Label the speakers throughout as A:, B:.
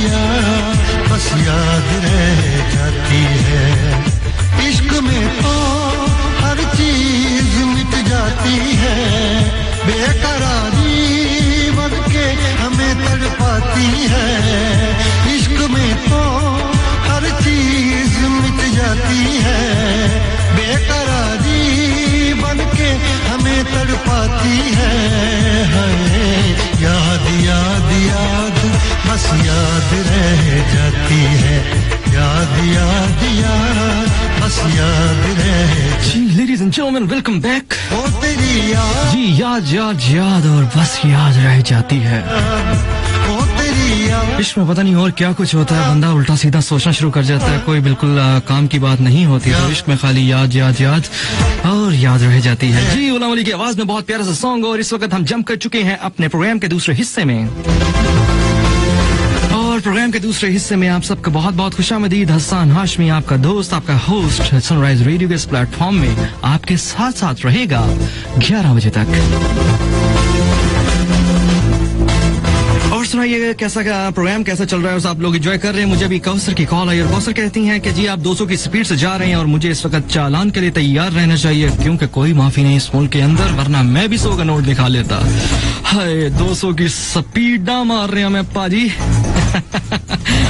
A: दिया बस याद रह जाती है। इश्क में तो हर चीज मिट जाती है, बेकरारी बन के हमें तड़पाती है। इश्क में तो हर चीज मिट जाती है, बेकरारी बन के हमें तड़पाती है। याद याद याद बस याद रह जाती है, याद याद याद बस याद रह।
B: जी ladies and gentleman welcome back.
A: ओ तेरी याद
B: जी याद याद याद और बस याद रह जाती है।
A: ओ तेरी याद
B: इश्क में पता नहीं और क्या कुछ होता है, बंदा उल्टा सीधा सोचना शुरू कर जाता है, कोई बिल्कुल काम की बात नहीं होती। तो इश्क में खाली याद याद याद और याद रह जाती है। जी गुलाम अली की आवाज में बहुत प्यारा सा सॉन्ग। और इस वक्त हम जंप कर चुके हैं अपने प्रोग्राम के दूसरे हिस्से में। और प्रोग्राम के दूसरे हिस्से में आप सबका बहुत बहुत खुशामदीद। हसन हाशमी आपका दोस्त, आपका होस्ट सनराइज रेडियो के इस प्लेटफॉर्म में आपके साथ साथ रहेगा 11 बजे तक। और सुनाइए कैसा प्रोग्राम कैसा चल रहा है, आप लोग एंजॉय कर रहे हैं। मुझे अभी कौसर की कॉल आई और कौसर कहती हैं कि जी आप 200 की स्पीड से जा रहे हैं और मुझे इस वक्त चालान के लिए तैयार रहना चाहिए, क्योंकि कोई माफी नहीं इस मुल्क के अंदर, वरना मैं भी 100 का नोट दिखा लेता। हाय 200 की स्पीड ना मार रहे हैं मैं पाजी।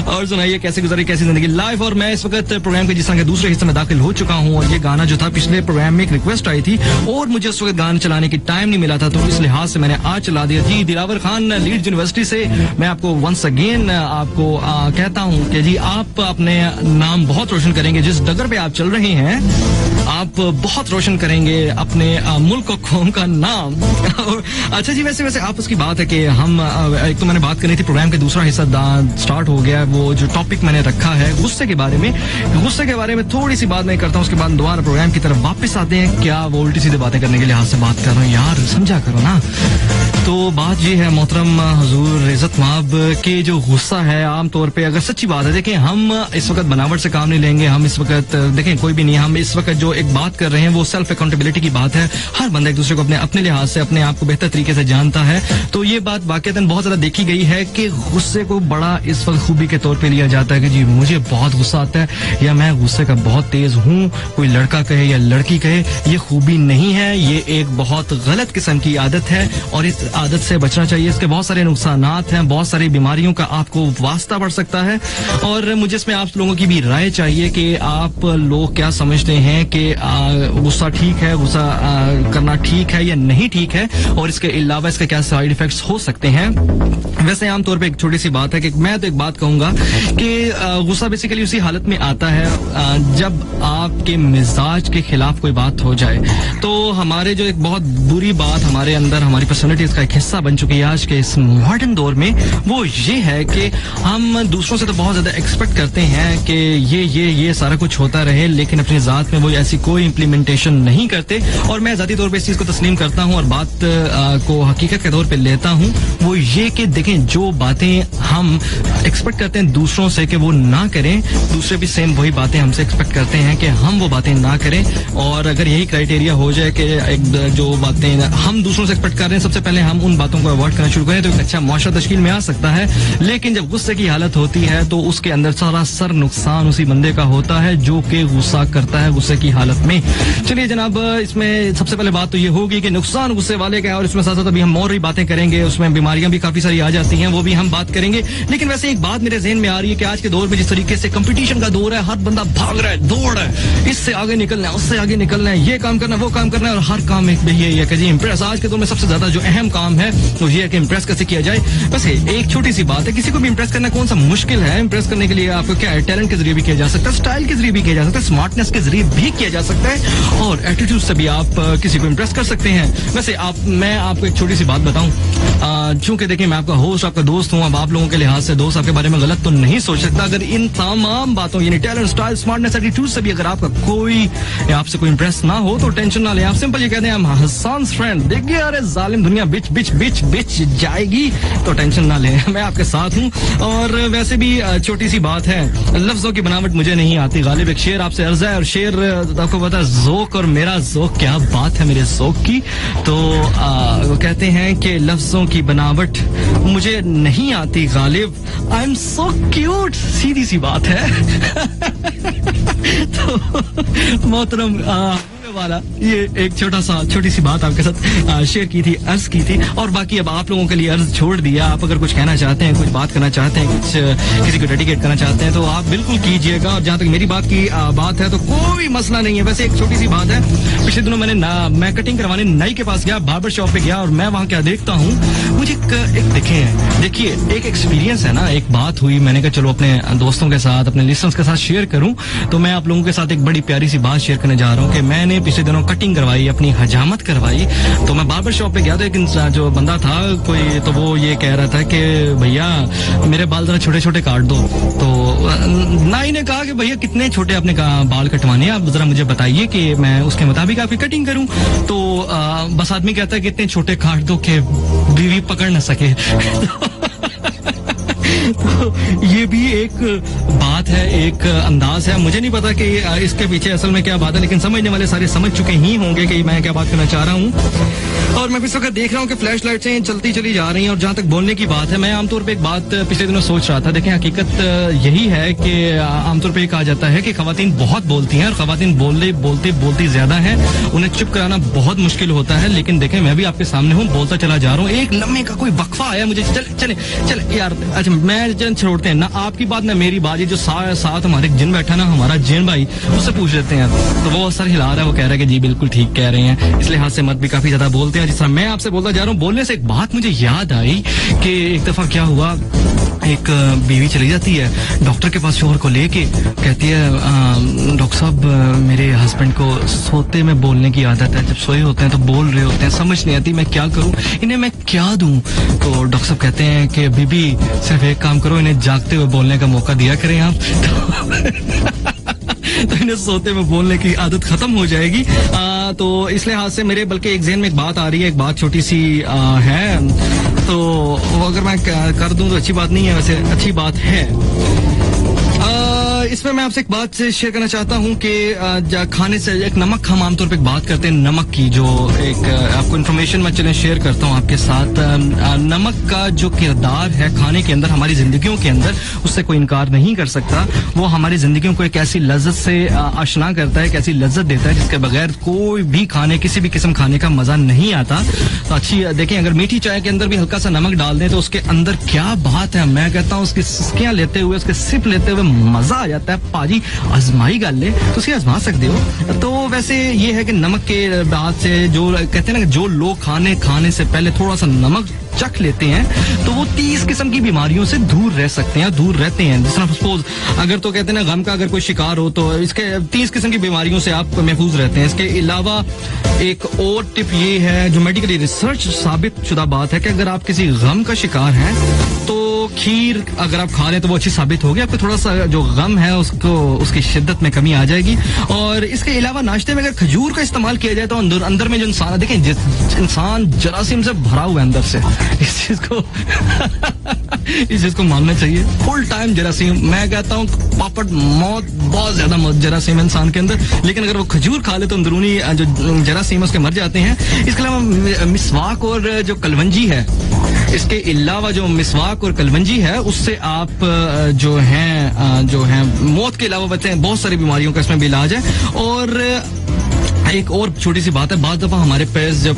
B: और सुनाइए कैसे गुजरी कैसी जिंदगी लाइफ। और मैं इस वक्त प्रोग्राम के जिस तरह के दूसरे हिस्से में दाखिल हो चुका हूँ। और ये गाना जो था पिछले प्रोग्राम में एक रिक्वेस्ट आई थी और मुझे उस वक्त गाना चलाने की टाइम नहीं मिला था, तो इस लिहाज से मैंने आज चला दिया। जी दिलावर खान लीड्स यूनिवर्सिटी से मैं आपको वंस अगेन आपको कहता हूँ कि जी आप अपने नाम बहुत रोशन करेंगे। जिस डगर पे आप चल रहे हैं आप बहुत रोशन करेंगे अपने मुल्क और कौम का नाम। अच्छा जी वैसे आप उसकी बात है कि हम एक तो मैंने बात करनी थी, प्रोग्राम के दूसरा हिस्सा स्टार्ट हो गया। वो जो टॉपिक मैंने रखा है गुस्से के बारे में थोड़ी सी बात मैं करता हूँ, उसके बाद दोबारा प्रोग्राम की तरफ वापस आते हैं। क्या वो उल्टी सीधे बातें करने के लिहाज से बात कर रहा हूँ यार, समझा करो ना। तो बात ये है मोहतरम हुजूर इज्जत माब के जो गुस्सा है आमतौर पे अगर सच्ची बात है, देखें हम इस वक्त बनावट से काम नहीं लेंगे। हम इस वक्त देखें कोई भी नहीं, हम इस वक्त जो एक बात कर रहे हैं वो सेल्फ अकाउंटेबिलिटी की बात है। हर बंदा एक दूसरे को अपने लिहाज से अपने आप को बेहतर तरीके से जानता है। तो ये बात वाकईतन बहुत ज्यादा देखी गई है कि गुस्से को बड़ा इस वक्त खूबी के तौर पे लिया जाता है कि जी मुझे बहुत गुस्सा आता है या मैं गुस्से का बहुत तेज हूँ। कोई लड़का कहे या लड़की कहे, ये खूबी नहीं है, ये एक बहुत गलत किस्म की आदत है और इस आदत से बचना चाहिए। इसके बहुत सारे नुकसानात हैं, बहुत सारी बीमारियों का आपको वास्ता पड़ सकता है। और मुझे इसमें आप लोगों की भी राय चाहिए कि आप लोग क्या समझते हैं कि गुस्सा ठीक है, गुस्सा करना ठीक है या नहीं ठीक है, और इसके अलावा इसके क्या साइड इफेक्ट्स हो सकते हैं। वैसे आमतौर पे एक छोटी सी बात है कि मैं तो एक बात कहूंगा कि गुस्सा बेसिकली उसी हालत में आता है जब आपके मिजाज के खिलाफ कोई बात हो जाए। तो हमारे जो एक बहुत बुरी बात हमारे अंदर हमारी पर्सनैलिटी का एक हिस्सा बन चुकी है आज के इस मॉडर्न दौर में, वो ये है कि हम दूसरों से तो बहुत ज्यादा एक्सपेक्ट करते हैं कि ये सारा कुछ होता रहे, लेकिन अपनी जात में वो ऐसी कोई इम्प्लीमेंटेशन नहीं करते। और मैं जाती तौर पे इस चीज को तस्लीम करता हूँ और बात को हकीकत के तौर पे लेता हूँ। वो ये कि देखें जो बातें हम एक्सपेक्ट करते हैं दूसरों से कि वो ना करें, दूसरे भी सेम वही बातें हमसे एक्सपेक्ट करते हैं कि हम वो बातें ना करें। और अगर यही क्राइटेरिया हो जाए कि एक जो बातें हम दूसरों से एक्सपेक्ट कर रहे हैं सबसे पहले हम उन बातों को अवॉइड करना शुरू करें तो एक अच्छा मुआशरा तश्कील में आ सकता है। लेकिन जब गुस्से की हालत होती है तो उसके अंदर सारा सर नुकसान उसी बंदे का होता है जो कि गुस्सा करता है गुस्से की हालत में। चलिए जनाब, इसमें सबसे पहले बात तो ये होगी कि नुकसान गुस्से वाले का है, और इसमें साथ साथ अभी हम और भी बातें करेंगे, उसमें बीमारियां भी काफी सारी आ जाती हैं, वो भी हम बात करेंगे। लेकिन वैसे एक बात मेरे ज़हन में आ रही है कि आज के दौर में जिस तरीके से कंपटीशन का दौर है, हर बंदा भाग रहा है, दौड़ है, इससे आगे निकलना है, उससे आगे निकलना है, ये काम करना है, वो काम करना है, और हर काम में यही है कि जी इम्प्रेस। आज के दौर में सबसे ज्यादा जो अहम काम है वो ये है कि इम्प्रेस कैसे किया जाए। वैसे एक छोटी सी बात है, किसी को भी इम्प्रेस करना कौन सा मुश्किल है। इम्प्रेस करने के लिए आपको क्या है, टैलेंट के जरिए भी किया जा सकता है, स्टाइल के जरिए भी किया जा सकता है, स्मार्टनेस के जरिए भी किया जा सकता है, और एटीट्यूड से भी आप किसी को इम्प्रेस कर सकते हैं। वैसे मैं आपको एक छोटी सी बात बताऊं, चूंकि देखिए मैं आपका होस्ट, आपका दोस्त हूं, अब आप लोगों के लिहाज से दोस्त आपके बारे में गलत तो नहीं सोच सकता। अगर इन तमाम बातों यानी टैलेंट, स्टाइल, स्मार्टनेस, एटीट्यूड से भी अगर आपका कोई आपसे कोई इम्प्रेस ना हो तो टेंशन ना ले, आप सिंपल ये कहते हैं हम हसन फ्रेंड। देखिए अरे जालिम दुनिया बिच बिच जाएगी तो टेंशन ना लें, मैं आपके साथ हूँ। और वैसे भी छोटी सी बात है, लफ्जों की बनावट मुझे नहीं आती। गालिब एक शेर आपसे अर्ज है, और शेर आपको पता है ज़ोक और मेरा ज़ोक, क्या बात है मेरे ज़ोक की। तो वो कहते हैं कि लफ्जों की बनावट मुझे नहीं आती Ghalib, I am so cute, सीधी सी बात है। तो मोहतरम वाला ये एक छोटी सी बात आपके साथ शेयर की थी, अर्ज की थी, और बाकी अब आप लोगों के लिए अर्ज छोड़ दिया। आप अगर कुछ कहना चाहते हैं, कुछ बात करना चाहते हैं, कुछ किसी को डेडिकेट करना चाहते हैं तो आप बिल्कुल कीजिएगा। और जहाँ तक मेरी बात की बात है तो कोई मसला नहीं है। वैसे एक छोटी सी बात है, पिछले दिनों मैं कटिंग करवाने नाई के पास गया, बार्बर शॉप पे गया, और मैं वहाँ क्या देखता हूँ, मुझे देखिए एक एक्सपीरियंस है ना, एक बात हुई, मैंने कहा चलो अपने दोस्तों के साथ, अपने लिसनर्स के साथ शेयर करूं। तो मैं आप लोगों के साथ एक बड़ी प्यारी सी बात शेयर करने जा रहा हूं कि मैंने पिछले दिनों कटिंग करवाई, अपनी हजामत करवाई। तो मैं बार्बर शॉप पे गया तो एक जो बंदा था कोई, तो वो ये कह रहा था कि भैया मेरे बाल जरा छोटे छोटे काट दो। तो नाई ने कहा कि भैया कितने छोटे आपने बाल कटवाने हैं, आप जरा मुझे बताइए कि मैं उसके मुताबिक आपकी कटिंग करूं। तो बस आदमी कहता है कि इतने छोटे काट दो कि बीवी पकड़ न सके। तो ये भी एक बात है, एक अंदाज है। मुझे नहीं पता कि इसके पीछे असल में क्या बात है, लेकिन समझने वाले सारे समझ चुके ही होंगे कि मैं क्या बात करना चाह रहा हूँ। और मैं इस वक्त देख रहा हूँ कि फ्लैश लाइट्स चलती चली जा रही हैं। और जहाँ तक बोलने की बात है, मैं आमतौर पे एक बात पिछले दिनों सोच रहा था। देखें, हकीकत यही है कि आमतौर पे कहा जाता है कि खवातीन बहुत बोलती हैं, और खवातीन बोलती ज्यादा है, उन्हें चुप कराना बहुत मुश्किल होता है। लेकिन देखें, मैं भी आपके सामने हूँ, बोलता चला जा रहा हूँ। एक लम्हे का कोई वक्फा आया मुझे, चले यार, अच्छा मैं छोड़ते हैं ना आपकी बात ना मेरी बात, ये जो साथ हमारे जिन बैठा ना, हमारा जिन भाई, उससे पूछ लेते हैं। तो वो सर हिला रहा है, वो कह रहा है कि जी बिल्कुल ठीक कह रहे हैं, इसलिए हाथ से मत भी काफी ज्यादा बोलते हैं। जिस तरह मैं आपसे बोलता जा रहा हूँ, बोलने से एक बात मुझे याद आई कि एक दफा क्या हुआ, एक बीवी चली जाती है डॉक्टर के पास शोहर को लेके, कहती है डॉक्टर साहब मेरे हस्बैंड को सोते में बोलने की आदत है, जब सोए होते हैं तो बोल रहे होते हैं, समझ नहीं आती मैं क्या करूं, इन्हें मैं क्या दूं। तो डॉक्टर साहब कहते हैं कि बीबी सिर्फ एक काम करो, इन्हें जागते हुए बोलने का मौका दिया करें आप। तो इन्हें सोते में बोलने की आदत खत्म हो जाएगी। तो इस लिहाज से मेरे बल्कि एक ज़हन में एक बात आ रही है, एक बात छोटी सी है, तो वो अगर मैं कर दूं तो अच्छी बात नहीं है, वैसे अच्छी बात है। इसमें मैं आपसे एक बात शेयर करना चाहता हूं कि खाने से एक नमक, हम आमतौर पे बात करते हैं नमक की, जो एक आपको इन्फॉर्मेशन मैं चलें शेयर करता हूं आपके साथ। नमक का जो किरदार है खाने के अंदर, हमारी जिंदगियों के अंदर, उससे कोई इनकार नहीं कर सकता। वो हमारी जिंदगियों को एक ऐसी लज्जत से आशना करता है, एक ऐसी लज्जत देता है जिसके बगैर कोई भी खाने, किसी भी किस्म खाने का मजा नहीं आता। तो अच्छी देखें, अगर मीठी चाय के अंदर भी हल्का सा नमक डाल दें तो उसके अंदर क्या बात है, मैं कहता हूँ उसकी सिसकियां लेते हुए, उसके सिप लेते हुए मजा आ जाता है। पाजी आजमाई गल ले, तुसी आजमा सकते हो। तो वैसे ये है कि नमक के बाद से जो कहते हैं ना, जो लोग खाने से पहले थोड़ा सा नमक चख लेते हैं तो वो 30 किस्म की बीमारियों से दूर रह सकते हैं, दूर रहते हैं। जिस तरह सपोज अगर तो कहते हैं ना, गम का अगर कोई शिकार हो तो इसके 30 किस्म की बीमारियों से आप महफूज रहते हैं। इसके अलावा एक और टिप ये है, जो मेडिकली रिसर्च साबित शुदा बात है, कि अगर आप किसी गम का शिकार हैं तो खीर अगर आप खा लें तो वो अच्छी साबित होगी, आपको थोड़ा सा जो गम है उसको, उसकी शिद्दत में कमी आ जाएगी। और इसके अलावा नाश्ते में अगर खजूर का इस्तेमाल किया जाए तो अंदर में जो इंसान, देखें इंसान जरासीम से भरा हुआ है अंदर से, इस चीज को मानना चाहिए। फुल टाइम जरासीम, मैं कहता हूँ पापड़ मौत, बहुत ज्यादा जरासीम इंसान के अंदर, लेकिन अगर वो खजूर खा ले तो अंदरूनी जो जरासीम उसके मर जाते हैं। इसके अलावा मिसवाक और जो कलवंजी है, इसके अलावा जो मिसवाक और कलवंजी है, उससे आप जो है मौत के अलावा बचते हैं, बहुत सारी बीमारियों का इसमें भी इलाज है। और एक और छोटी सी बात है, बाद दफा हमारे पास जब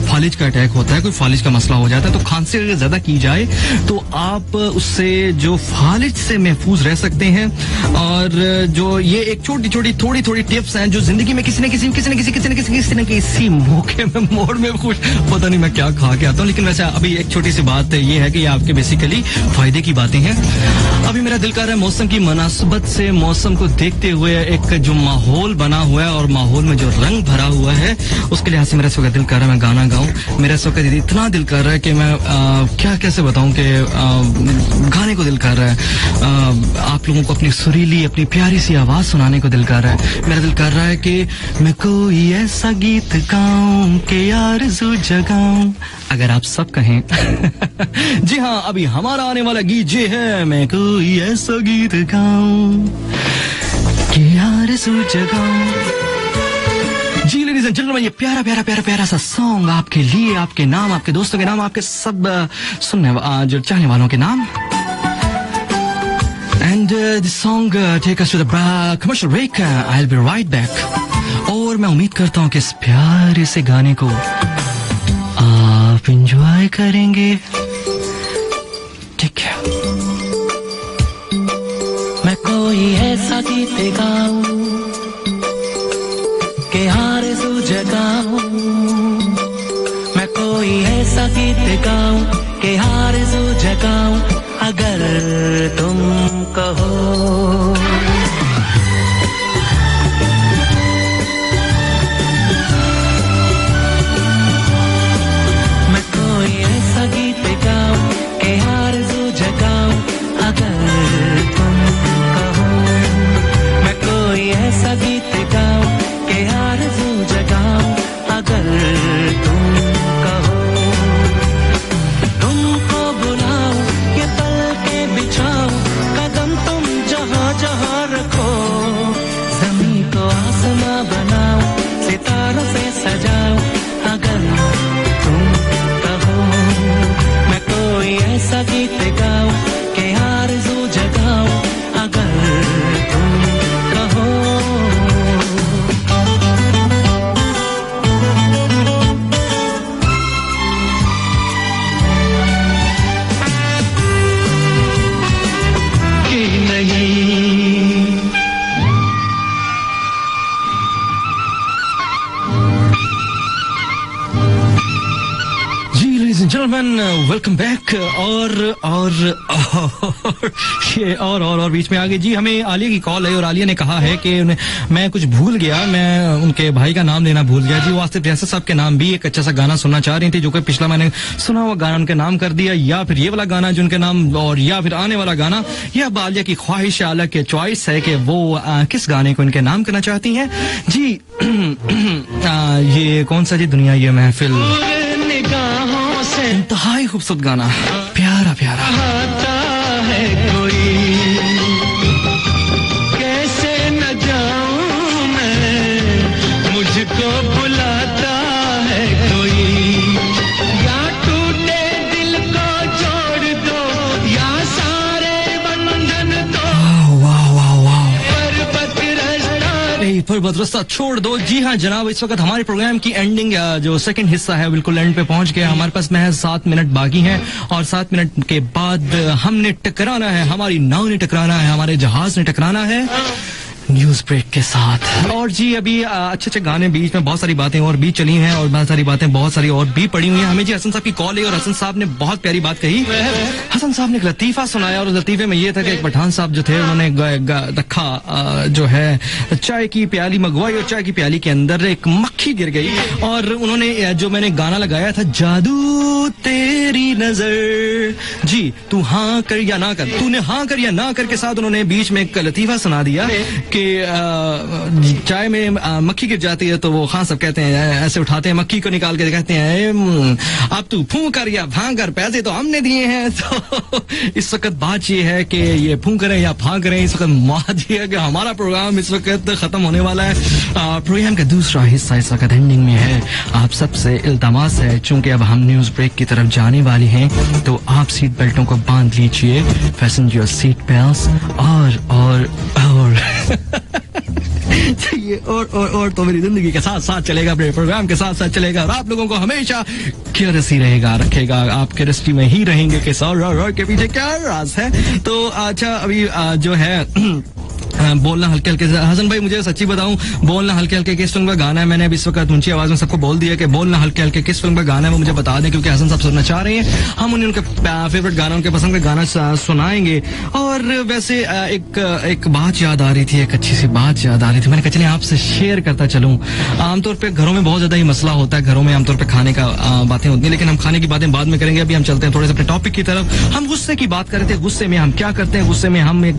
B: फालिज का अटैक होता है, कोई फालिज का मसला हो जाता है, तो खांसी अगर ज्यादा की जाए तो आप उससे जो फालिज से महफूज रह सकते हैं। और जो ये एक छोटी छोटी थोड़ी थोड़ी टिप्स हैं जो जिंदगी में किसी न किसी मौके में, मोड़ में कुछ पता नहीं मैं क्या खा के आता हूँ, लेकिन वैसे अभी एक छोटी सी बात ये है कि ये आपके बेसिकली फायदे की बातें हैं। अभी मेरा दिल कर रहा है मौसम की मुनासिबत से, मौसम को देखते हुए एक जो माहौल बना हुआ है, और माहौल में जो रंग भरा हुआ है उसके लिहाज से मेरा इस वक्त दिल कर रहा है मैं गाना गाऊं। मेरा इस वक्त इतना दिल कर रहा है कि मैं क्या कैसे बताऊं कि गाने को दिल कर रहा है, आप लोगों को अपनी सुरीली अपनी प्यारी सी आवाज सुनाने को दिल कर रहा है। मेरा दिल कर रहा है कि मैं कोई ऐसा गीत गाऊं कि आरज़ू जगाऊं, अगर आप सब कहें। जी हाँ, अभी हमारा आने वाला गीत ये है, मैं कोई ऐसा गीत गाऊं कि आरज़ू जगाऊं। जी लेडीज एंड जेंटलमैन, ये प्यारा प्यारा प्यारा प्यारा सा सॉन्ग आपके लिए, आपके नाम, आपके दोस्तों के नाम, आपके सब सुनने जो चाहने वालों के नाम। And this song take us to the commercial break. I'll be right back. और मैं उम्मीद करता हूँ कि इस प्यारे से गाने को आप एंजॉय करेंगे। ठीक है।
C: मैं कोई ऐसा गीत गाऊं कि आरज़ू जगाऊं, मैं कोई ऐसा गीत गाऊं कि आरज़ू जगाऊं, अगर तुम कहो। मैं कोई ऐसा गीत गाऊं कि आरज़ू जगाऊं, अगर तुम कहो। मैं कोई ऐसा गीत गाऊं कि आरज़ू जगाऊं, अगर तुम कहो। तुमको बुलाऊं, ये पलके बिछाऊं, कदम तुम जहां जहां रखो। ज़मीं को आसमां बनाऊं, सितारों से सजाऊं, अगर तुम कहो। मैं कोई ऐसा गीत गाऊं कि आरज़ू जगाऊं, अगर तुम कहो।
B: Gentleman, welcome back. और बीच में आगे जी हमें आलिया की कॉल है और आलिया ने कहा है कि मैं कुछ भूल गया, मैं उनके भाई का नाम लेना भूल गया जी। वो आसिफ रियासत साहब के नाम भी एक अच्छा सा गाना सुनना चाह रही थी, जो कि पिछला मैंने सुना हुआ गाना उनके नाम कर दिया, या फिर ये वाला गाना जो उनके नाम, और या फिर आने वाला गाना। यह अब आलिया की ख्वाहिश है, आलिया की चॉइस है कि वो किस गाने को इनके नाम करना चाहती हैं जी। ये कौन सा जी, दुनिया ये महफिल, इंतहाई खूबसूरत गाना, प्यारा प्यारा।
C: है कोई कैसे न जाऊं मैं, मुझको बुलाता है कोई। या टूटे दिल को जोड़ दो, या सारे बंधन दो।
B: वाह वाह वाह,
C: पर्वत
B: रास्ता छोड़ दो। जी हाँ जनाब, इस वक्त हमारे प्रोग्राम की एंडिंग जो सेकंड हिस्सा है बिल्कुल एंड पे पहुंच गया। हमारे पास महज 7 मिनट बाकी हैं और 7 मिनट के बाद हमने टकराना है, हमारी नाव ने टकराना है, हमारे जहाज ने टकराना है न्यूज ब्रेक के साथ। और जी अभी अच्छे अच्छे गाने बीच में बहुत सारी बातें और भी चली हैं और बहुत सारी बातें बहुत सारी और भी पड़ी हुई हैं। हमें जी हसन साहब की कॉल है और हसन साहब ने बहुत प्यारी बात कही। हसन साहब ने एक लतीफा सुनाया और उस लतीफे में ये था कि एक पठान साहब जो थे उन्होंने रखा जो है चाय की प्याली मंगवाई और चाय की प्याली के अंदर एक मक्खी गिर गई और उन्होंने जो मैंने गाना लगाया था, जादू तेरी नजर, जी तू हाँ कर या ना कर, तूने हाँ कर या ना कर के साथ उन्होंने बीच में एक लतीफा सुना दिया कि चाय में मक्खी गिर जाती है तो वो खान सब कहते हैं, ऐसे उठाते हैं मक्खी को निकाल के कहते हैं अब तू फूं कर या भांग कर, पैसे तो हमने दिए हैं। तो इस वक्त बात ये है कि ये फूं करें या भांग करें, इस वक्त बात ये है कि हमारा प्रोग्राम इस वक्त खत्म होने वाला है। प्रोग्राम का दूसरा हिस्सा इस वक्त एंडिंग में है। आप सबसे इल्तमास है, चूंकि अब हम न्यूज ब्रेक की तरफ जाने वाले हैं तो आप सीट बेल्टों को बांध लीजिए, फैसन योर सीट बेल्ट्स और ये और तो मेरी जिंदगी के साथ साथ चलेगा, अपने प्रोग्राम के साथ साथ चलेगा और आप लोगों को हमेशा क्यूरियसली रखेगा, आप क्यूरियसली में ही रहेंगे कि सर के पीछे क्या राज है। तो अच्छा अभी जो है बोलना हल्के हल्के, हसन भाई मुझे सच्ची बताऊं, बोलना हल्के हल्के किस फिल्म का गाना है, मैंने अभी इस वक्त ऊंची आवाज में सबको बोल दिया कि बोलना हल्के हल्के किस फिल्म का गाना है वो मुझे बता दें, क्योंकि हसन साहब सुनना चाह रहे हैं। हम उन्हें उनका फेवरेट गाना, उनके पसंद का गाना सुनाएंगे। और और वैसे एक बात याद आ रही थी, एक अच्छी सी बात याद आ रही थी, मैंने कहा चलिए आपसे शेयर करता चलूं। आमतौर पे घरों में बहुत ज्यादा ही मसला होता है, घरों में आमतौर पे खाने का बातें होती हैं, लेकिन हम खाने की बातें बाद में करेंगे। अभी हम चलते हैं थोड़े से अपने टॉपिक की तरफ। हम गुस्से की बात कर रहे थे, गुस्से में हम क्या करते हैं, गुस्से में हम एक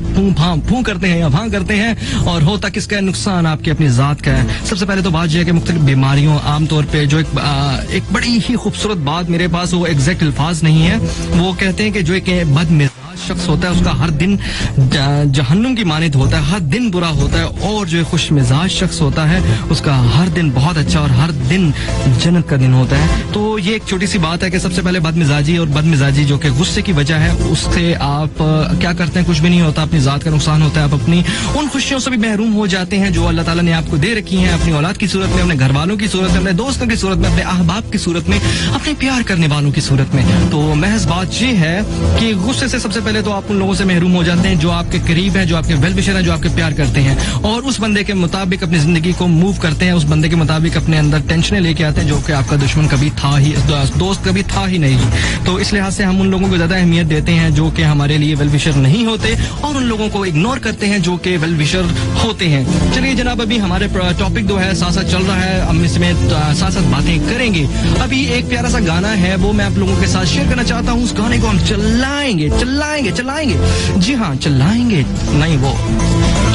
B: फूं करते हैं या भां करते हैं, और होता किसका है, नुकसान आपकी अपनी जात का है। सबसे पहले तो बात यह है कि मुख्तलिफ बीमारियों, आमतौर पे जो एक बड़ी ही खूबसूरत बात मेरे पास वो एग्जैक्ट अल्फाज नहीं है, वो कहते हैं कि जो एक बदमिजाज शख्स होता है उसका हर दिन जहन्नुम की मानित होता है, हर दिन बुरा होता है, और जो खुश मिजाज शख्स होता है उसका हर दिन बहुत अच्छा और हर दिन जन्नत का दिन होता है। तो ये एक छोटी सी बात है कि सबसे पहले बदमिजाजी जो कि गुस्से की वजह है, उससे आप क्या करते हैं, कुछ भी नहीं होता, अपनी जात का नुकसान होता है, आप अपनी उन खुशियों से भी महरूम हो जाते हैं जो अल्लाह ताला ने आपको दे रखी हैं, अपनी औलाद की सूरत में, अपने घर वालों की सूरत में, अपने दोस्तों की सूरत में, अपने अहबाब की सूरत में, अपने प्यार करने वालों की सूरत में। तो महज बात ये है कि गुस्से से सबसे पहले तो आप उन लोगों से महरूम हो जाते हैं जो आपके करीब हैं, जो आपके वेल विशर हैं, जो आपके प्यार करते हैं, और उस बंदे के मुताबिक अपनी जिंदगी को मूव करते हैं, उस बंदे के मुताबिक अपने अंदर टेंशनें लेके आते हैं जो कि आपका दुश्मन कभी था ही, दोस्त कभी था ही नहीं। तो इस लिहाज से हम उन लोगों को ज्यादा अहमियत देते हैं जो कि हमारे लिए वेल विशर नहीं होते, और उन लोगों को इग्नोर करते हैं जो कि वेल विशर होते हैं। चलिए जनाब, अभी हमारे टॉपिक जो है साथ साथ चल रहा है, हम इसमें साथ साथ बातें करेंगे। अभी एक प्यारा सा गाना है, वो मैं आप लोगों के साथ शेयर करना चाहता हूँ। उस गाने को हम चलाएंगे जी हाँ, चलाएंगे नहीं, वो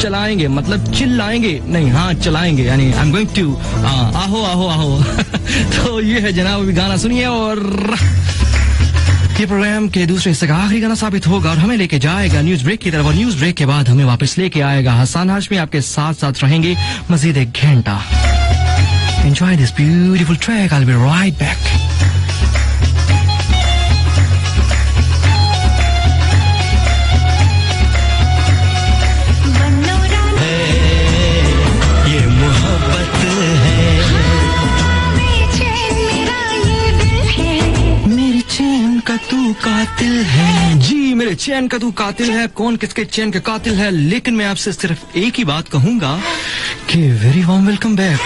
B: चलाएंगे मतलब चिल्लाएंगे नहीं, हाँ चलाएंगे, यानी आई एम गोइंग टू आहो आहो आहो। तो ये है जनाब, अभी गाना सुनिए, और ये प्रोग्राम के दूसरे हिस्से का आखिरी गाना साबित होगा और हमें लेके जाएगा न्यूज ब्रेक की तरफ, और न्यूज ब्रेक के बाद हमें वापस लेके आएगा हसन हाशमी। आपके साथ साथ रहेंगे मजीद एक घंटा। Enjoy this beautiful track, I will be right back. तू कातिल है जी, मेरे चैन का तू कातिल है। कौन किसके चैन के कातिल है, लेकिन मैं आपसे सिर्फ एक ही बात कहूंगा कि वेरी वार्म वेलकम बैक।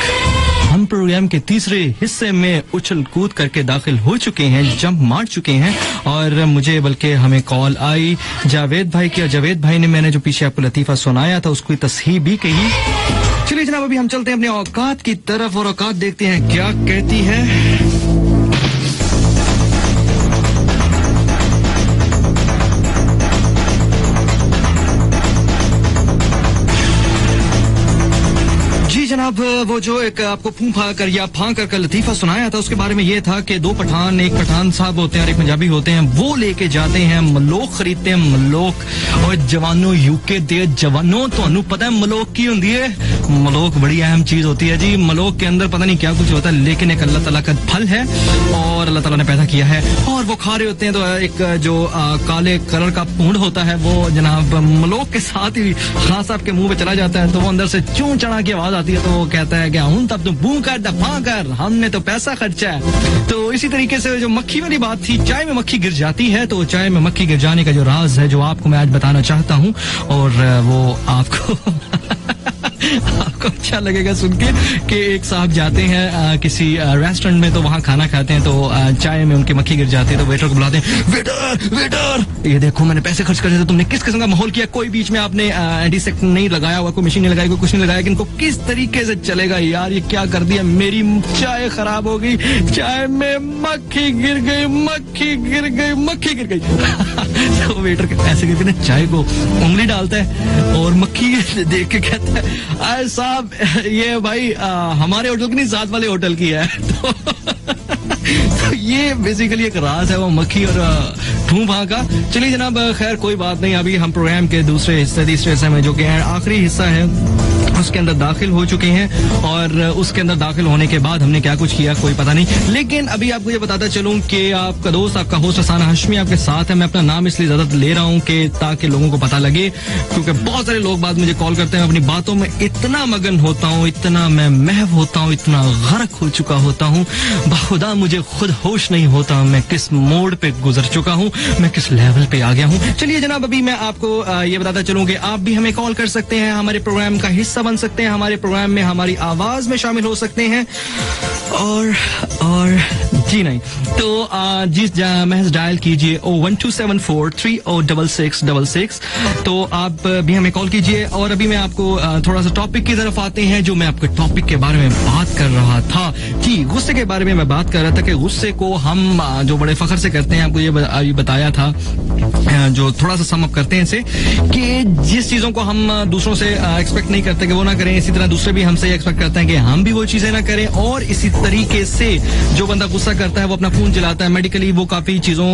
B: हम प्रोग्राम के तीसरे हिस्से में उछल कूद करके दाखिल हो चुके हैं, जंप मार चुके हैं, और मुझे बल्कि हमें कॉल आई जावेद भाई की, और जावेद भाई ने मैंने जो पीछे आपको लतीफा सुनाया था उसकी तस्हीह भी कही। चलिए जनाब, अभी हम चलते हैं अपने औकात की तरफ, और औकात देखते हैं क्या कहती है। जनाब, वो जो एक आपको फूं कर या फां कर लतीफा सुनाया था, उसके बारे में ये था कि दो पठान, एक पठान साहब होते हैं और एक पंजाबी होते हैं, वो लेके जाते हैं मलोक खरीदते हैं, मलोक। और जवानों यूके दे जवानों, तो पता है मलोक की होती है, मलोक बड़ी अहम चीज होती है जी। मलोक के अंदर पता नहीं क्या कुछ होता है, लेकिन एक अल्लाह ताला का फल है और अल्लाह ताला ने पैदा किया है, और वो खा रहे होते हैं। तो एक जो काले कलर का पूंड होता है वो जनाब मलोक के साथ ही खान साहब के मुंह पे चला जाता है, तो वो अंदर से चूं चढ़ा की आवाज आती है, तो वो कहता है कि हूं तब तुम बू कर दफा कर, हमने तो पैसा खर्चा है। तो इसी तरीके से जो मक्खी वाली बात थी, चाय में मक्खी गिर जाती है, तो चाय में मक्खी गिर जाने का जो राज है, जो आपको मैं आज बताना चाहता हूँ, और वो आपको आपको अच्छा लगेगा सुन के कि एक साहब जाते हैं किसी रेस्टोरेंट में, तो वहाँ खाना खाते हैं, तो चाय में उनकी मक्खी गिर जाती है, तो वेटर को बुलाते हैं, वेटर ये देखो मैंने पैसे खर्च कर दिए, तो तुमने किस किस्म का माहौल किया, कोई बीच में आपने एंटीसेप्टिक नहीं लगाया हुआ, कोई मशीन नहीं लगाई, कोई कुछ नहीं लगाया, कि इनको किस तरीके से चलेगा यार, ये क्या कर दिया, मेरी चाय खराब हो गई, चाय में मक्खी गिर गई, मक्खी गिर गई, मक्खी गिर गई। तो वेटर ऐसे करके ना चाय को उंगली डालता है और मक्खी देख के कहता है, अरे साहब ये भाई हमारे होटल की नहीं, साथ वाले होटल की है। तो ये बेसिकली एक राज है वो मक्खी और ठूं भां का। चलिए जनाब, खैर कोई बात नहीं, अभी हम प्रोग्राम के दूसरे हिस्से, तीसरे हिस्से में जो कि आखिरी हिस्सा है उसके अंदर दाखिल हो चुके हैं, और उसके अंदर दाखिल होने के बाद हमने क्या कुछ किया कोई पता नहीं, लेकिन अभी आपको ये बताता चलूं कि आपका दोस्त, आपका होस्ट हसन हाशमी आपके साथ है। मैं अपना नाम इसलिए ज्यादा ले रहा हूं कि ताकि लोगों को पता लगे, क्योंकि बहुत सारे लोग बाद मुझे कॉल करते हैं, अपनी बातों में इतना मगन होता हूँ, इतना मैं महव होता हूँ, इतना गर्क हो चुका होता हूँ, बाखुदा मुझे खुद होश नहीं होता मैं किस मोड़ पे गुजर चुका हूँ, मैं किस लेवल पे आ गया हूँ। चलिए जनाब, अभी मैं आपको ये बताता चलूं कि आप भी हमें कॉल कर सकते हैं, हमारे प्रोग्राम का हिस्सा बन सकते हैं, हमारे प्रोग्राम में हमारी आवाज में शामिल हो सकते हैं, और जी नहीं। तो जिस महज डायल कीजिए 01274306666। तो आप भी हमें कॉल कीजिए। और अभी मैं आपको थोड़ा सा टॉपिक की तरफ आते हैं, जो मैं आपके टॉपिक के बारे में बात कर रहा था कि गुस्से के बारे में मैं बात कर रहा था कि गुस्से को हम जो बड़े फख्र से करते हैं, आपको ये बताया था, जो थोड़ा सा सम अप करते हैं इसे, कि जिस चीजों को हम दूसरों से एक्सपेक्ट नहीं करते कि वो ना करें, इसी तरह दूसरे भी हमसे एक्सपेक्ट करते हैं कि हम भी वो चीजें ना करें। और इसी तरीके से जो बंदा गुस्सा करता है वो अपना खून जलाता है, मेडिकली वो काफी चीजों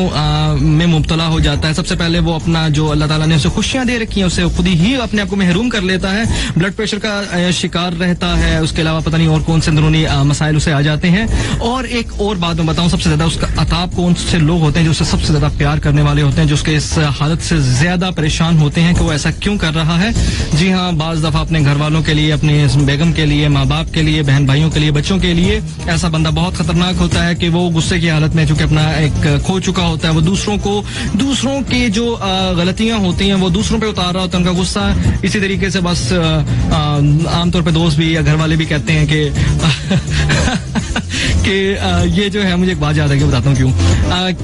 B: में मुब्तला हो जाता है। सबसे पहले वो अपना जो अल्लाह ताला ने उसे खुशियां दे रखी हैं उससे खुद ही अपने आप को महरूम कर लेता है, ब्लड प्रेशर का शिकार रहता है, उसके अलावा पता नहीं और कौन से अंदरूनी मसाइल उसे आ जाते हैं। और एक और बात मैं बताऊं, सबसे ज्यादा उसका अताब कौन से लोग होते हैं जो उससे सबसे ज्यादा प्यार करने वाले होते हैं, जो उसके इस हालत से ज्यादा परेशान होते हैं कि वो ऐसा क्यों कर रहा है। जी हाँ, बाज दफा अपने घर वालों के लिए, अपने बेगम के लिए, माँ बाप के लिए, बहन भाइयों के लिए, बच्चों के लिए ऐसा बंदा बहुत खतरनाक होता है कि वो गुस्से की हालत में चूंकि अपना एक खो चुका होता है, वो दूसरों के जो गलतियां होती हैं वो दूसरों पे उतार रहा होता है उनका गुस्सा। इसी तरीके से बस आमतौर पे दोस्त भी या घर वाले भी कहते हैं कि कि ये जो है, मुझे एक बात याद है कि बताता हूँ क्यों,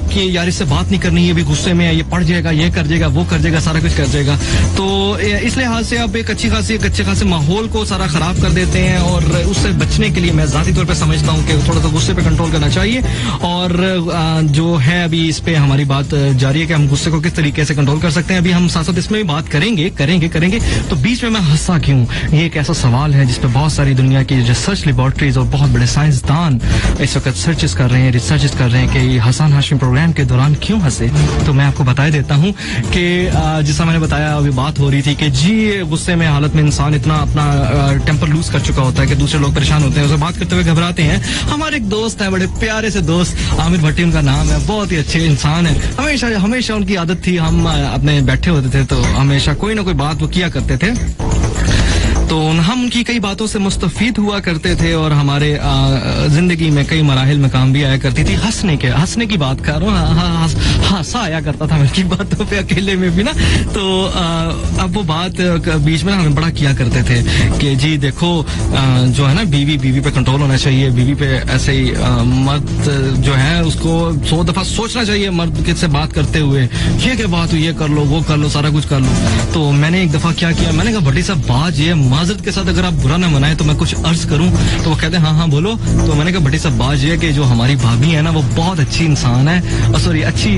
B: कि यार इससे बात नहीं करनी, ये भी गुस्से में है, ये पड़ जाएगा, ये कर जाएगा, वो कर जाएगा, सारा कुछ कर जाएगा। तो इस लिहाज से आप एक अच्छे खासे माहौल को सारा खराब कर देते हैं। और उससे बचने के लिए मैं जाती तौर पे समझता हूँ कि थोड़ा सा गुस्से पे कंट्रोल करना चाहिए। और जो है अभी इस पे हमारी बात जारी है कि हम गुस्से को किस तरीके से कंट्रोल कर सकते हैं। अभी हम साथ साथ इसमें भी बात करेंगे। तो बीच में मैं हंसा क्यों, ये एक ऐसा सवाल है जिसपे बहुत सारी दुनिया की रिसर्च लेबोरेटरीज और बहुत बड़े साइंसदान इस वक्त रिसर्च कर रहे हैं कि हसन हाशिमी प्रोग्राम के दौरान क्यों हंसे। तो मैं आपको बता देता हूँ कि जैसा मैंने बताया, अभी बात हो रही थी कि जी गुस्से में हालत में इंसान इतना अपना टेम्पर लूज कर चुका होता है कि दूसरे लोग परेशान होते हैं, उसे बात करते हुए घबराते हैं। हमारे एक दोस्त है, बड़े प्यारे से दोस्त, आमिर भट्टी उनका नाम है, बहुत ही अच्छे इंसान है। हमेशा उनकी आदत थी, हम अपने बैठे होते थे तो हमेशा कोई ना कोई बात वो किया करते थे, तो हम उनकी कई बातों से मुस्तफीद हुआ करते थे और हमारे जिंदगी में कई मराहिल में काम भी आया करती थी। हंसने की बात कर रहा हूँ, हंसा आया करता था उनकी बातों पे अकेले में भी ना। तो अब वो बात बीच में हमें बड़ा किया करते थे कि जी देखो, जो है ना, बीवी पे कंट्रोल होना चाहिए, बीवी पे ऐसे ही मर्द जो है उसको 100 दफा सोचना चाहिए मर्द से बात करते हुए, ये क्या बात हुई, ये कर लो, वो कर लो, सारा कुछ कर लो। तो मैंने एक दफा क्या किया, मैंने कहा भट्टी साहब बात ये माजरत के साथ अगर आप बुरा ना मनाए तो मैं कुछ अर्ज करूं। तो वो कहते हैं हाँ बोलो। तो मैंने कहा भट्टी साहब बात ये है कि जो हमारी भाभी है ना वो बहुत अच्छी इंसान है, सॉरी अच्छी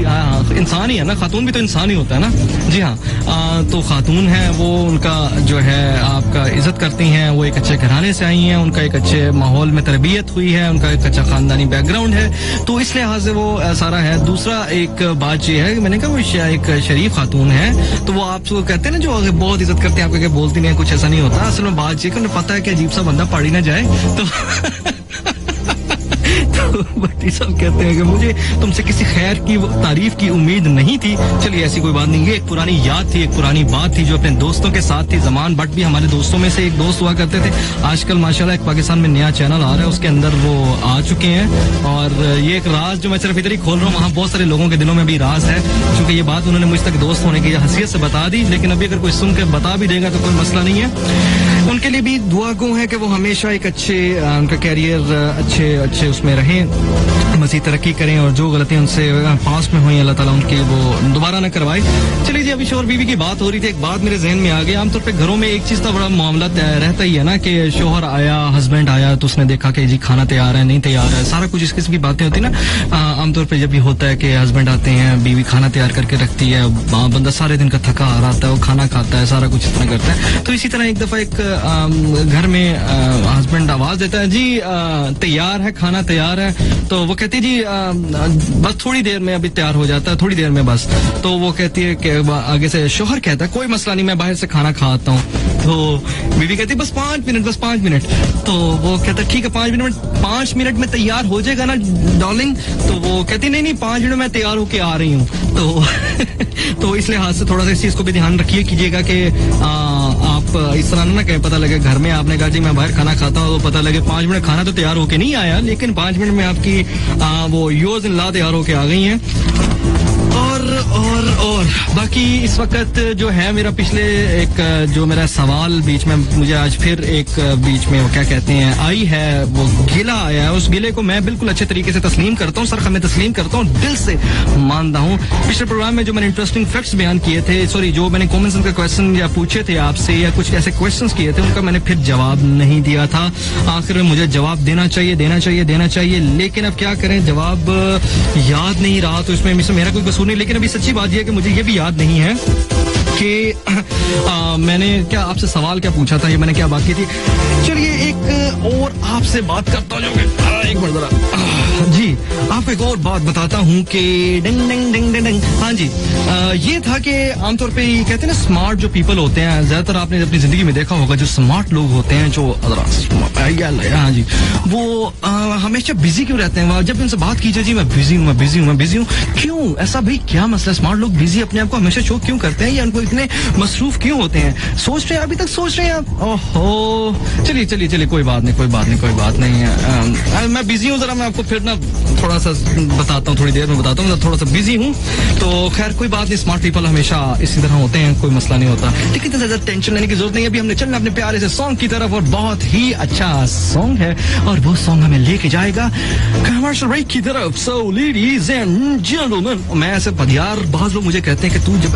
B: इंसान ही है ना, खातून भी तो इंसान ही होता है ना। जी हाँ, तो खातून है वो, उनका जो है आपका इज्जत करती हैं, वो एक अच्छे घराने से आई हैं, उनका एक अच्छे माहौल में तरबियत हुई है, उनका एक अच्छा खानदानी बैकग्राउंड है, तो इस लिहाज से वो सारा है। दूसरा एक बात ये है, मैंने कहा वो एक शरीफ खातून है, तो वो आपको कहते हैं ना जो बहुत इज्जत करते हैं, आपको बोलती नहीं, कुछ ऐसा नहीं होता। असल में बात ये कि उन्हें पता है कि अजीब सा बंदा पढ़ ही ना जाए। तो भट्टी साहब कहते हैं कि मुझे तुमसे किसी खैर की तारीफ की उम्मीद नहीं थी। चलिए ऐसी कोई बात नहीं, ये एक पुरानी याद थी, एक पुरानी बात थी जो अपने दोस्तों के साथ थी। जमान भट्ट भी हमारे दोस्तों में से एक दोस्त हुआ करते थे। आजकल माशाल्लाह एक पाकिस्तान में नया चैनल आ रहा है, उसके अंदर वो आ चुके हैं। और ये एक राज जो मैं सिर्फ इधर ही खोल रहा हूँ, वहाँ बहुत सारे लोगों के दिलों में भी राज है, क्योंकि ये बात उन्होंने मुझ तक दोस्त होने की हैसियत से बता दी। लेकिन अभी अगर कोई सुन के बता भी देगा तो कोई मसला नहीं है। उनके लिए भी दुआ गो है कि वो हमेशा एक अच्छे उनका कैरियर अच्छे उसमें रहें, मज़ीद तरक्की करें और जो गलतियां उनसे पास में हुई अल्लाह ताला उनकी वो दोबारा न करवाए। चलिए जी, अभी शोहर बीवी की बात हो रही थी, एक बात मेरे जहन में आ गई। आमतौर पे घरों में एक चीज का बड़ा मामला रहता ही है ना कि शोहर आया, हस्बैंड आया तो उसने देखा कि जी खाना तैयार है, नहीं तैयार है, सारा कुछ इस किस्म की बातें होती ना। आमतौर पर जब भी होता है कि हस्बैंड आते हैं, बीवी खाना तैयार करके रखती है, बंदा सारे दिन का थका आ रहा है, वो खाना खाता है, सारा कुछ इतना करता है। तो इसी तरह एक दफा एक घर में हस्बैंड आवाज देता है, जी तैयार है, खाना तैयार है। तो वो कहती जी बस थोड़ी देर में, अभी तैयार हो जाता है, थोड़ी देर में बस। तो वो कहती है कि आगे से शोहर कहता है कोई मसला नहीं, मैं बाहर से खाना खाता हूँ। तो बीवी कहती है बस 5 मिनट। तो वो कहता है ठीक है 5 मिनट में तैयार हो जाएगा ना डार्लिंग। तो वो कहती नहीं 5 मिनट में तैयार होके आ रही हूँ। तो इस लिहाज से थोड़ा सा इस चीज को भी ध्यान कीजिएगा कि आप इस तरह ना कहीं पता लगे घर में आपने कहा जी मैं बाहर खाना खाता हूँ, तो पता लगे 5 मिनट खाना तो तैयार होके नहीं आया, लेकिन 5 मिनट में आपकी वो योज इन ला तैयार होके आ गई हैं। और और बाकी इस वक्त जो है मेरा पिछले एक जो मेरा सवाल बीच में मुझे आज फिर एक बीच में वो क्या कहते हैं आई है, वो गिला आया है। उस गिले को मैं बिल्कुल अच्छे तरीके से तस्लीम करता हूँ, सर मैं तस्लीम करता हूँ, दिल से मानता हूँ। पिछले प्रोग्राम में जो मैंने इंटरेस्टिंग फैक्ट्स बयान किए थे, सॉरी जो मैंने कॉमन सेंस का क्वेश्चन या पूछे थे आपसे या कुछ ऐसे क्वेश्चंस किए थे, उनका मैंने फिर जवाब नहीं दिया था। आखिर में मुझे जवाब देना चाहिए, लेकिन अब क्या करें, जवाब याद नहीं रहा तो इसमें मेरा कोई कसूर नहीं। लेकिन अभी सच्ची बात यह है कि मुझे ये भी याद नहीं है कि मैंने क्या आपसे सवाल क्या पूछा था, ये मैंने क्या बात की थी। चलिए एक और आपसे बात करता हूँ, एक मिनट जरा जी, आपको एक और बात बताता हूँ कि डिंग डिंग डिंग डिंग डिंग, हाँ जी, ये था कि आमतौर पे ये कहते हैं ना स्मार्ट जो पीपल होते हैं, ज्यादातर आपने अपनी जिंदगी में देखा होगा, जो स्मार्ट लोग होते हैं जो हाँ जी, वो हमेशा बिजी क्यों रहते हैं। जब उनसे बात कीजिए जी मैं बिजी हूँ, क्यों ऐसा भाई, क्या मसला? स्मार्ट लोग बिजी अपने आप को हमेशा शो क्यों करते हैं या उनको इतने मसरूफ क्यों होते हैं? सोच रहे हैं, अभी तक सोच रहे हैं आप? ओहो, चलिए कोई बात नहीं है। मैं बिजी हूँ, जरा मैं आपको फिर ना थोड़ा सा बताता हूँ, थोड़ी देर में बताता हूँ, थोड़ा सा बिजी हूँ। तो खैर कोई बात नहीं, स्मार्ट पीपल हमेशा इसी तरह होते हैं, कोई मसला नहीं होता। लेकिन इतना ज्यादा टेंशन लेने की जरूरत नहीं है। अभी हमने चलना अपने प्यारे से सॉन्ग की तरफ, और बहुत ही अच्छा सॉन्ग है और वो सॉन्ग हमें लेके जाएगा कमर्शियल ब्रेक की तरफ। सो लेडीज एंड जेंटलमैन, मैं ऐसे यार बहुत लोग मुझे कहते हैं कि तू जब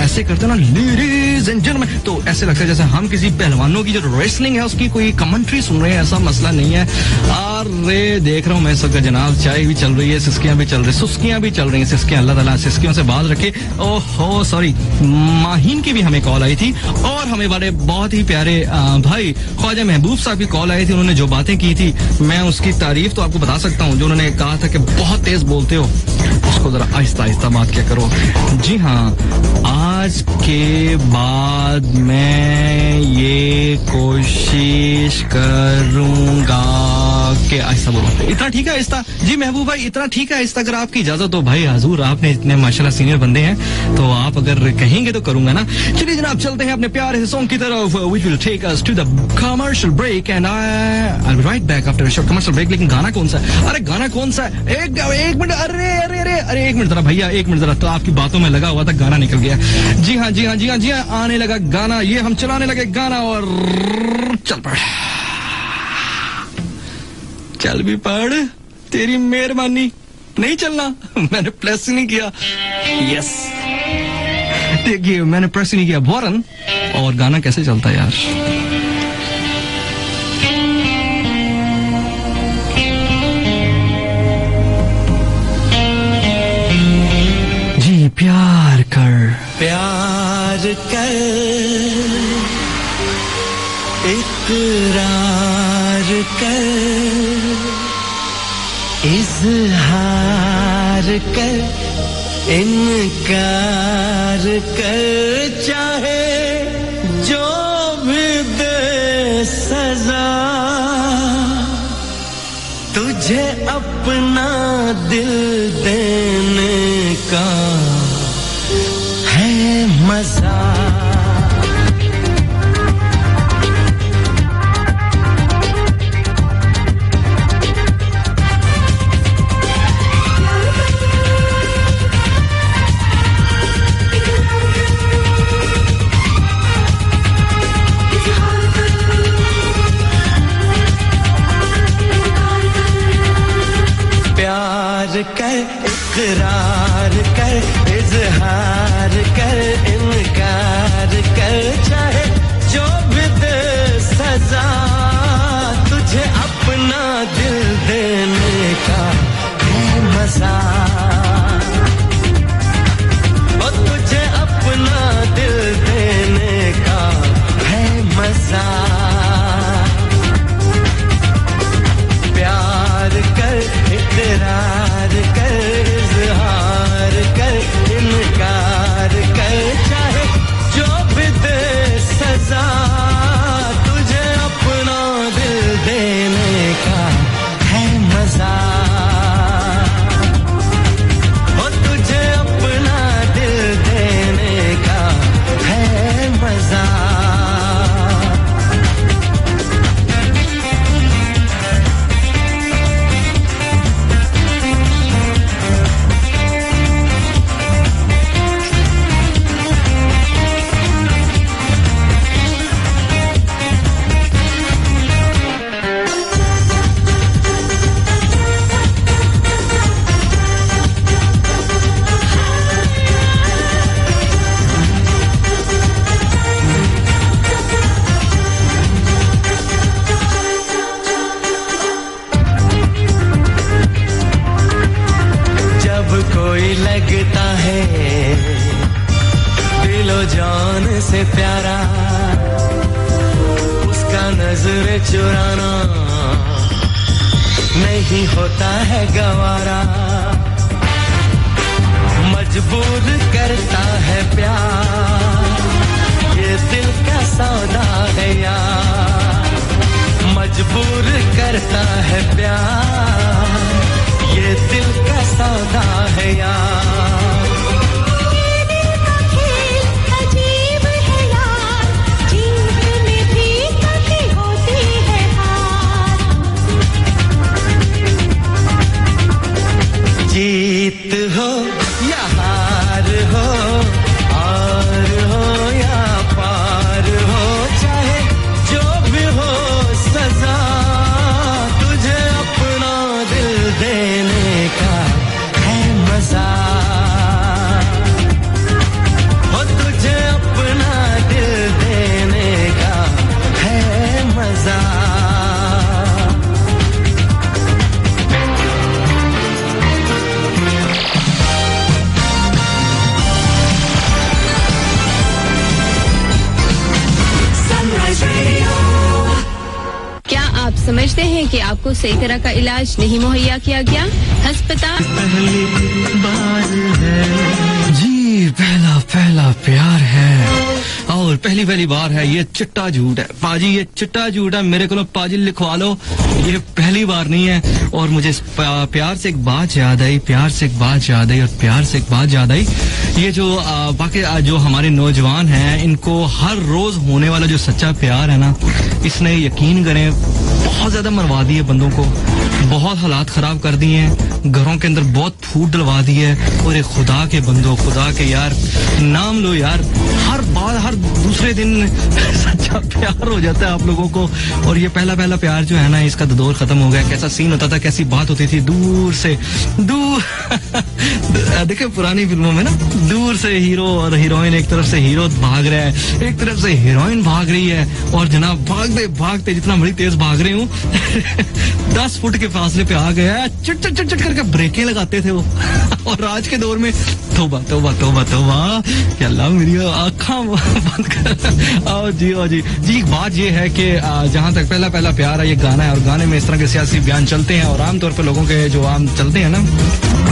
B: ऐसे करते ना लेडीज एंड जेंटलमैन, तो ऐसे लगता है जैसे हम किसी पहलवानों की जो रेसलिंग है उसकी कोई कमेंट्री सुन रहे हैं। ऐसा मसला नहीं है। अरे देख रहा हूँ मैं सब जनाब, चाय भी चल रही है, सिस्कियां भी चल रही है, सुस्कियां भी चल रही हैं। सिस्कियां अल्लाह ताला सिस्कियों से बात रखे। ओहो सॉरी, माहीन की भी हमें कॉल आई थी और हमें बड़े बहुत ही प्यारे भाई ख्वाजा महबूब साहब की कॉल आई थी। उन्होंने जो बातें की थी मैं उसकी तारीफ तो आपको बता सकता हूँ। जो उन्होंने कहा था कि बहुत तेज बोलते हो, उसको जरा आहिस्ता आहिस्ता बात क्या करो। जी हाँ, आज के बाद मैं ये कोशिश करूंगा कि आहिस्ता बोलो। इतना ठीक है आहिस्ता? जी महबूब भाई इतना ठीक है आहिस्ता? अगर आपकी इजाजत हो भाई, हजूर आपने इतने माशाल्लाह सीनियर बंदे हैं, तो आप अगर कहेंगे तो करूंगा ना। चलिए जनाब चलते हैं अपने प्यारे सॉन्ग की तरफ, which will take us to the commercial break and I'll be right back after a short commercial break। लेकिन गाना कौन सा है? अरे गाना कौन सा है? एक मिनट, अरे एक मिनट जरा भैया, एक मिनट जरा, तो आपकी बातों में लगा हुआ था, गाना निकल गया। जी हाँ, आने लगा गाना, ये हम चलाने लगे गाना और चल पड़, चल भी पड़, तेरी मेहरबानी। नहीं चलना, मैंने प्रेस ही नहीं किया। यस देखिए मैंने प्रेस ही नहीं किया बॉरन, और गाना कैसे चलता है यार। जी प्यार कर इकरार कर, इजहार कर, इनकार कर, चाहे जो भी दे सजा, तुझे अपना दिल देने का है मजा। प्यार कर
C: जान से प्यारा, उसका नजर चुराना नहीं होता है गवारा, मजबूर करता है प्यार, ये दिल का सौदा है यार, मजबूर करता है प्यार, ये दिल का सौदा है यार। जीत हो या हार हो, और हो या पार हो, चाहे जो भी हो सजा, तुझे अपना दिल देने का है मजा, हो तुझे अपना दिल देने का है मजा।
D: क्या आप समझते हैं कि आपको सही तरह का इलाज नहीं मुहैया किया गया? अस्पताल
C: पहली बार है
B: जी, पहला प्यार है और पहली बार है, ये चिट्टा झूठ है पाजी, ये चिट्टा झूठ है। मेरे को पाजी लिखवा लो, ये पहली बार नहीं है। और मुझे प्यार से एक बात याद आई, ये जो बाकी जो हमारे नौजवान हैं, इनको हर रोज होने वाला जो सच्चा प्यार है ना, इसने यकीन करें बहुत ज्यादा मरवा दिए बंदों को, बहुत हालात खराब कर दिए हैं, घरों के अंदर बहुत फूट डलवा दी है। और एक खुदा के बंदो, खुदा के यार नाम लो यार, हर बार हर दूसरे दिन सच्चा प्यार हो जाता है आप लोगों को। और ये पहला प्यार जो है ना, इसका दौर खत्म हो गया। कैसा सीन होता था, कैसी बात होती थी, दूर देखिए पुरानी फिल्मों में ना, दूर से हीरो और हीरोइन, एक तरफ से हीरो भाग रहा है, एक तरफ से हीरोइन भाग रही है, और जनाब भागते जितना बड़ी तेज भाग रहे हूँ 10 फुट के फासले पे आ गया, चट करके ब्रेकें लगाते थे वो। और आज के दौर में तौबा क्या अल्लाह मेरी आँखां बंद कर। आओ जी एक बात ये है कि जहाँ तक पहला प्यार है, ये गाना है, और गाने में इस तरह के सियासी बयान चलते हैं, और आमतौर पर लोगों के जो आम चलते हैं ना,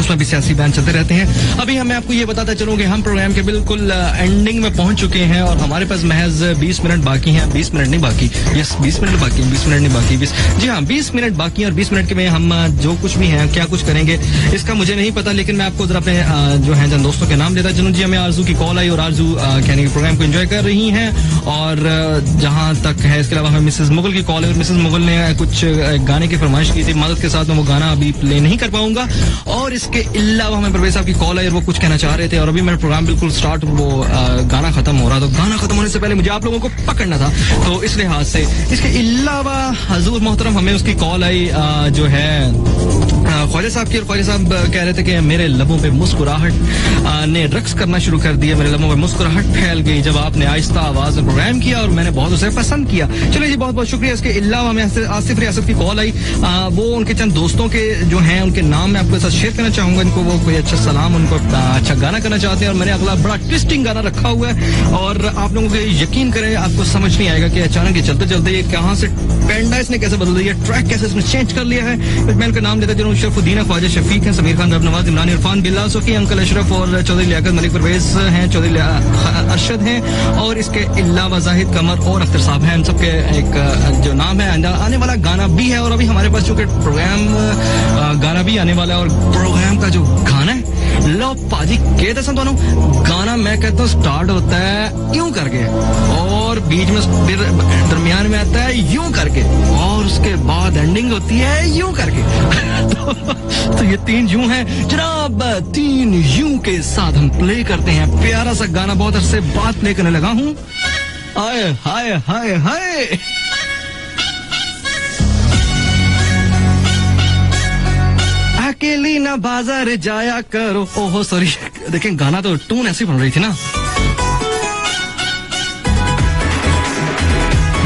B: उसमें भी सियासी बयान चलते रहते हैं। अभी मैं आपको ये बताता चलूँ कि हम प्रोग्राम के बिल्कुल एंडिंग में पहुंच चुके हैं, और हमारे पास महज 20 मिनट बाकी हैं। 20 मिनट नहीं बाकी, यस 20 मिनट बाकी हैं, 20 मिनट नहीं बाकी, 20 जी हाँ 20 मिनट बाकी हैं। और 20 मिनट के में हम जो कुछ भी हैं, क्या कुछ करेंगे इसका मुझे नहीं पता, लेकिन मैं आपको जरा अपने जो है जन दोस्तों के नाम देता चलूँ। जी हमें आरजू की कॉल आई, और आरजू कहने प्रोग्राम को एंजॉय कर रही हैं। और जहाँ तक है, इसके अलावा हमें मिसेज मुगल की कॉल है, और मिसेज मुगल ने कुछ गाने की फरमाइश की थी, मदद के साथ मैं वो गाना अभी प्ले नहीं कर पाऊंगा। और इसके अलावा हमें परवेज साहब की कॉल आई, और वो कुछ कहना चाह रहे थे, और अभी मेरा प्रोग्राम बिल्कुल स्टार्ट, वो गाना खत्म हो रहा, तो गाना खत्म होने से पहले मुझे आप लोगों को पकड़ना था, तो इस लिहाज से। इसके अलावा हजूर मोहतरम हमें उसकी कॉल आई जो है ख्वाजा साहब की, और ख्वाजा साहब कह रहे थे कि मेरे लबों पे मुस्कुराहट ने रक्स करना शुरू कर दिया, मेरे लबों पे मुस्कुराहट फैल गई जब आपने आहिस्ता आवाज में प्रोग्राम किया, और मैंने बहुत उसे पसंद किया। चलिए जी, बहुत बहुत शुक्रिया। इसके अलावा हमें आसिफ रियासत की कॉल आई, वो उनके चंद दोस्तों के जो हैं उनके नाम मैं आपके साथ शेयर करना चाहूंगा, इनको वो कोई अच्छा सलाम, उनको अच्छा गाना करना चाहते हैं, और मैंने अगला बड़ा ट्विस्टिंग गाना रखा हुआ है, और आप लोगों को यकीन करें आपको समझ नहीं आएगा कि अचानक ये चलते ये कहाँ से पेंडा इसने कैसे बदल दिया, ट्रैक कैसे इसने चेंज कर लिया है। मैं उनका नाम लेता हूँ, शरफुद्दीन, ख्वाजा शफीक हैं, समीर खान, रब नवाज, इमरान, इरफान, बिल्ला सुखी, अंकल अशरफ, और चौधरी लियाकत, मलिक परवेज हैं, चौधरी अरशद हैं, और इसके अलावा जाहिद, कमर और अख्तर साहब हैं। इन सबके एक जो नाम है, आने वाला गाना भी है, और अभी हमारे पास चूंकि प्रोग्राम गाना भी आने वाला है, और प्रोग्राम का जो गाना है, लो पाजी के दसा दोनों गाना मैं कहता हूँ स्टार्ट होता है यूं करके, और बीच में फिर दरमियान में आता है यूं करके, और उसके बाद एंडिंग होती है यूं करके। तो ये 3 यूं हैं जनाब, 3 यूं के साथ हम प्ले करते हैं प्यारा सा गाना, बहुत अरसे बाद प्ले करने लगा हूँ। हाय हाय हाय हाय, अकेली ना बाजार जाया करो। ओहो सॉरी, देखें गाना तो टून ऐसी बन रही थी ना,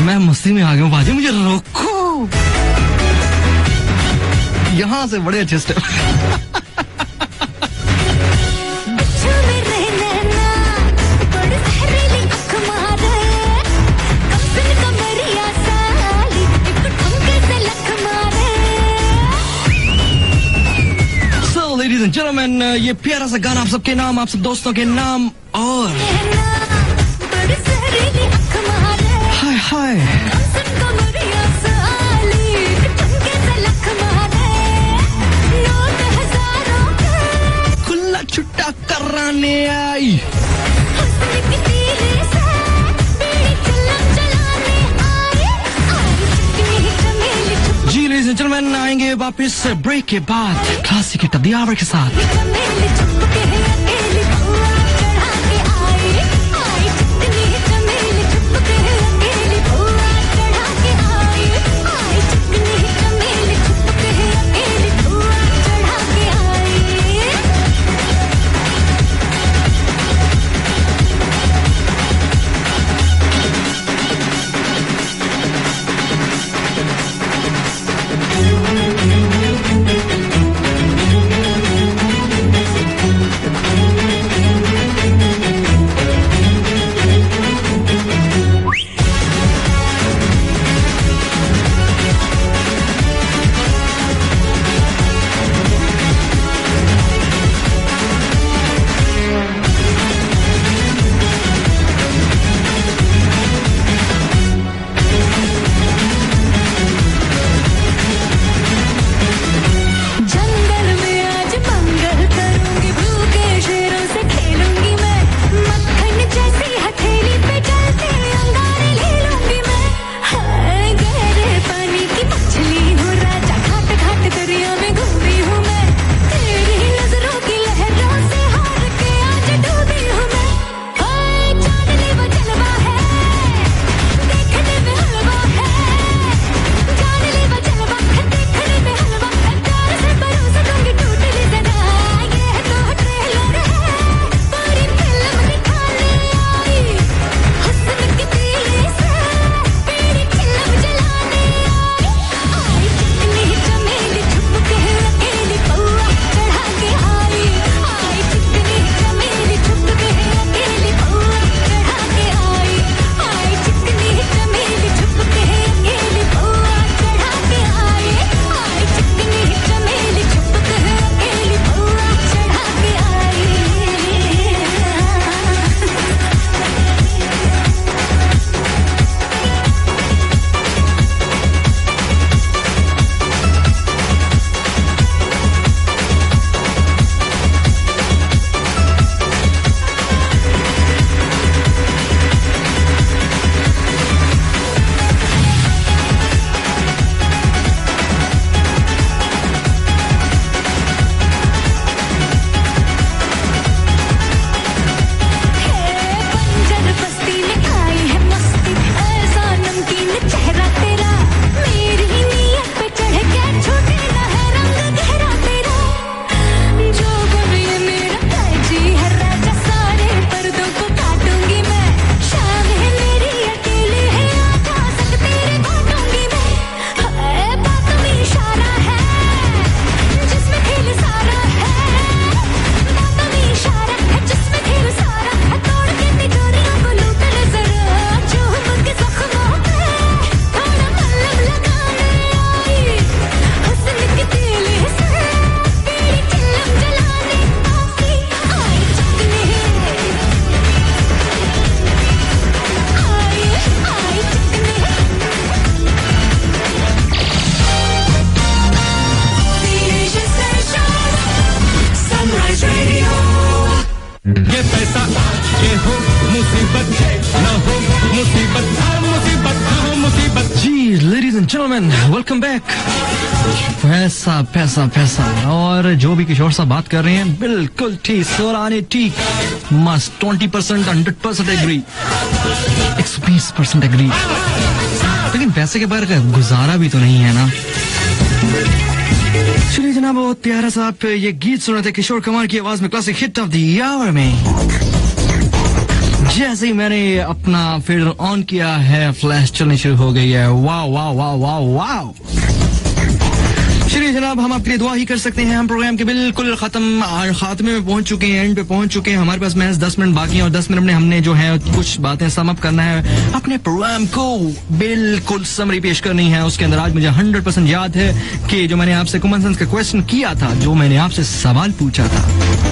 B: मैं मस्ती में आ गया हूँ बाजी, मुझे रोको। यहाँ से बड़े अच्छे स्टेप। ये प्यारा सा गाना आप सबके नाम, आप सब दोस्तों के नाम और हाय हाय खुला छुट्टा कराने आई। जी लेडीज एंड जेंटलमैन, आएंगे वापस ब्रेक के बाद classic hit of the hour के साथ। Gentleman welcome back. पैसा पैसा पैसा और जो भी किशोर साहब बात कर रहे हैं बिल्कुल ठीक, सोलाने ठीक, मस्त 20% 100% एग्री, 120% एग्री। लेकिन पैसे के बगैर गुजारा भी तो नहीं है ना। चलिए जनाब, बहुत प्यारा सा आप ये गीत सुन रहे थे किशोर कुमार की आवाज में classic hit of the hour में। जैसे ही मैंने अपना फीडर ऑन किया है फ्लैश चलनी शुरू हो गई है। वाह वाह वाह वाह वाह। चलिए जनाब, हम आपके लिए दुआ ही कर सकते हैं। हम प्रोग्राम के बिल्कुल खात्मे में पहुंच चुके हैं, एंड पे पहुंच चुके हैं। हमारे पास महज 10 मिनट बाकी हैं और 10 मिनट में हमने जो है कुछ बातें सम अप करना है, अपने प्रोग्राम को बिल्कुल समरी पेश करनी है। उसके अंदर आज मुझे 100% याद है कि जो मैंने आपसे कॉमन सेंस का क्वेश्चन किया था, जो मैंने आपसे सवाल पूछा था,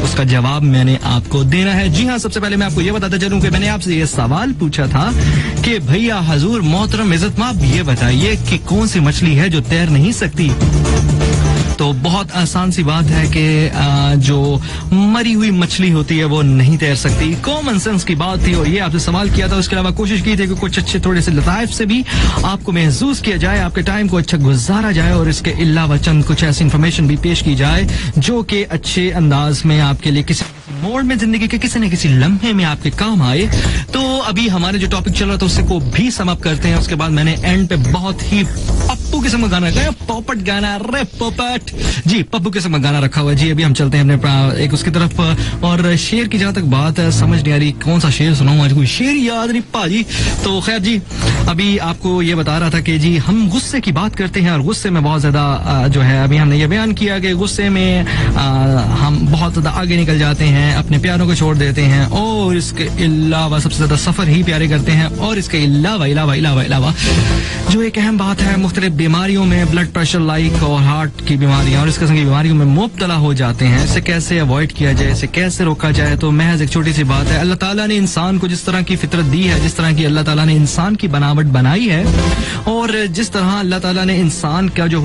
B: उसका जवाब मैंने आपको देना है। जी हाँ, सबसे पहले मैं आपको ये बताता चलूं कि मैंने आपसे ये सवाल पूछा था कि भैया हजूर मोहतरम इज्जत माप, ये बताइए कि कौन सी मछली है जो तैर नहीं सकती। तो बहुत आसान सी बात है कि जो मरी हुई मछली होती है वो नहीं तैर सकती। कॉमन सेंस की बात थी और ये आपसे सवाल किया था। उसके अलावा कोशिश की थी कि कुछ अच्छे थोड़े से लताइफ से भी आपको महसूस किया जाए, आपके टाइम को अच्छा गुजारा जाए और इसके अलावा चंद कुछ ऐसी इन्फॉर्मेशन भी पेश की जाए जो कि अच्छे अंदाज में आपके लिए किसी मोड़ में जिंदगी के किसी न किसी लम्हे में आपके काम आए। तो अभी हमारे जो टॉपिक चल रहा था उससे को भी सम अप करते हैं। उसके बाद मैंने एंड पे बहुत ही पप्पू किस्म का गाना गाया, पॉपट गाना, रे पॉपट जी, पप्पू किस्म का गाना रखा हुआ है जी। अभी हम चलते हैं अपने एक उसकी तरफ। और शेर की जहां तक बात है, समझ नहीं आ रही कौन सा शेर सुनाऊं, आज कोई शेर याद नहीं पाजी। तो खैर जी, अभी आपको ये बता रहा था कि जी हम गुस्से की बात करते हैं और गुस्से में बहुत ज्यादा जो है, अभी हमने ये बयान किया कि गुस्से में हम बहुत ज्यादा आगे निकल जाते हैं, अपने प्यारों को छोड़ देते हैं और इसके अलावा सबसे ज्यादा सफर ही प्यारे करते हैं। और इसके अलावा जो एक अहम बात है, मुख्तलिफ बीमारियों में, ब्लड प्रेशर लाइक और हार्ट की बीमारियां और इस किस्म की बीमारियों में मुब्तला हो जाते हैं। इसे कैसे अवॉइड किया जाए, इसे कैसे रोका जाए, तो महज एक छोटी सी बात है। अल्लाह ताला ने इंसान को जिस तरह की फितरत दी है, जिस तरह की अल्लाह ताला ने इंसान की बनावट बनाई है और जिस तरह अल्लाह ताला ने इंसान का जो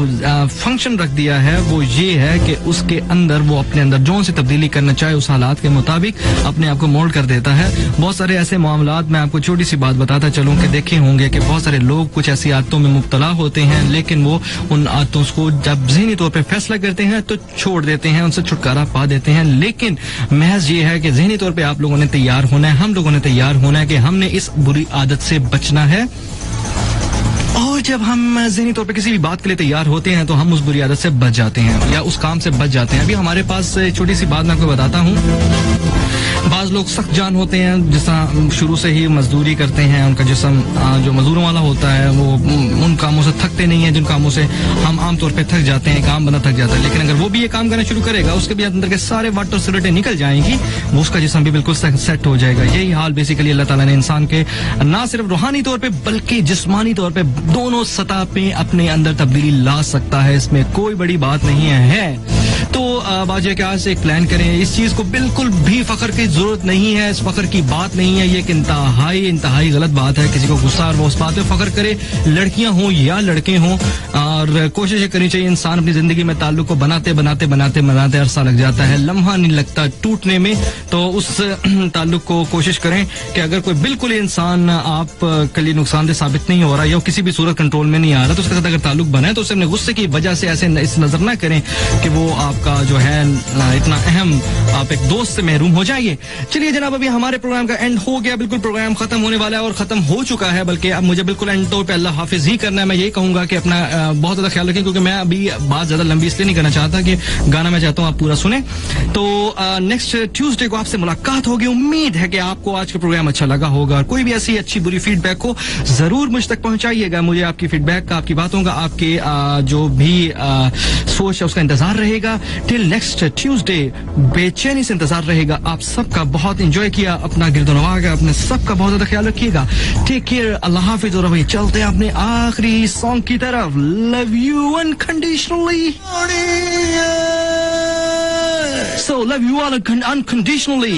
B: फंक्शन रख दिया है, वो ये है कि उसके अंदर वो अपने अंदर जो सी तब्दीली करना चाहे उस हालात के मुताबिक अपने आप को मोल्ड कर देता है। बहुत सारे ऐसे मामलात, मैं आपको छोटी सी बात बताता चलूं कि देखे होंगे कि बहुत सारे लोग कुछ ऐसी आदतों में मुब्तला होते हैं, लेकिन वो उन आदतों को जब ज़हनी तौर पे फैसला करते हैं तो छोड़ देते हैं, उनसे छुटकारा पा देते हैं। लेकिन महज ये है कि ज़हनी तौर पे आप लोगों ने तैयार होना है, हम लोगों ने तैयार होना है कि हमने इस बुरी आदत से बचना है। और जब हम ज़हनी तौर पे किसी भी बात के लिए तैयार होते हैं तो हम उस बुरी आदत से बच जाते हैं या उस काम से बच जाते हैं। अभी हमारे पास छोटी सी बात मैं आपको बताता हूँ। बाज लोग सख्त जान होते हैं, जिस तरह शुरू से ही मजदूरी करते हैं, उनका जिस्म जो मजदूरों वाला होता है वो उन कामों से थकते नहीं है जिन कामों से हम आमतौर पे थक जाते हैं, काम बना थक जाता है। लेकिन अगर वो भी ये काम करना शुरू करेगा, उसके भी अंदर के सारे वाटर सिलेटें निकल जाएंगी, वो उसका जिस्म भी बिल्कुल सेट हो जाएगा। यही हाल बेसिकली अल्लाह ताला ने इंसान के ना सिर्फ रूहानी तौर पर बल्कि जिस्मानी तौर पर दोनों सतह पे अपने अंदर तब्दीली ला सकता है। इसमें कोई बड़ी बात नहीं है। तो बाजे के आज से एक प्लान करें। इस चीज को बिल्कुल भी फख्र की जरूरत नहीं है, इस फख्र की बात नहीं है। ये एक इंतहाई गलत बात है। किसी को गुस्सा और वो उस बात पे फख्र करे, लड़कियां हों या लड़के हों। और कोशिश करनी चाहिए, इंसान अपनी जिंदगी में ताल्लुक को बनाते अरसा लग जाता है, लम्हा नहीं लगता टूटने में। तो उस ताल्लुक को कोशिश करें कि अगर कोई बिल्कुल इंसान आप के लिए नुकसानदेह साबित नहीं हो रहा या किसी भी सूरत कंट्रोल में नहीं आ रहा, तो उसके साथ अगर ताल्लुक बना है तो उसे अपने गुस्से की वजह से ऐसे इस नजर ना करें कि वो आपका जो है इतना अहम, आप एक दोस्त से महरूम हो जाइए। चलिए जनाब, अभी हमारे प्रोग्राम का एंड हो गया, बिल्कुल प्रोग्राम खत्म होने वाला है और खत्म हो चुका है, बल्कि अब मुझे बिल्कुल एंड तौर पे अल्लाह हाफिज ही करना है। मैं यही कहूंगा कि अपना बहुत ज्यादा ख्याल रखें, क्योंकि मैं अभी बात ज्यादा लंबी इसलिए नहीं करना चाहता कि गाना मैं चाहता हूँ आप पूरा सुने। तो नेक्स्ट ट्यूसडे को आपसे मुलाकात होगी। उम्मीद है कि आपको आज का प्रोग्राम अच्छा लगा होगा और कोई भी ऐसी अच्छी बुरी फीडबैक हो जरूर मुझ तक पहुंचाइएगा। मुझे आपकी फीडबैक का, आपकी बातों का, आपके जो भी सोच है उसका इंतजार रहेगा। टिल नेक्स्ट ट्यूसडे बेचैनी से इंतजार रहेगा। आप सबका बहुत एंजॉय किया, अपना गिरदोनवा का, अपने सबका बहुत ज्यादा ख्याल रखिएगा। टेक केयर, अल्लाह हाफिज। और अभी चलते हैं अपने आखिरी सॉन्ग की तरफ। Love you unconditionally. So love you all unconditionally.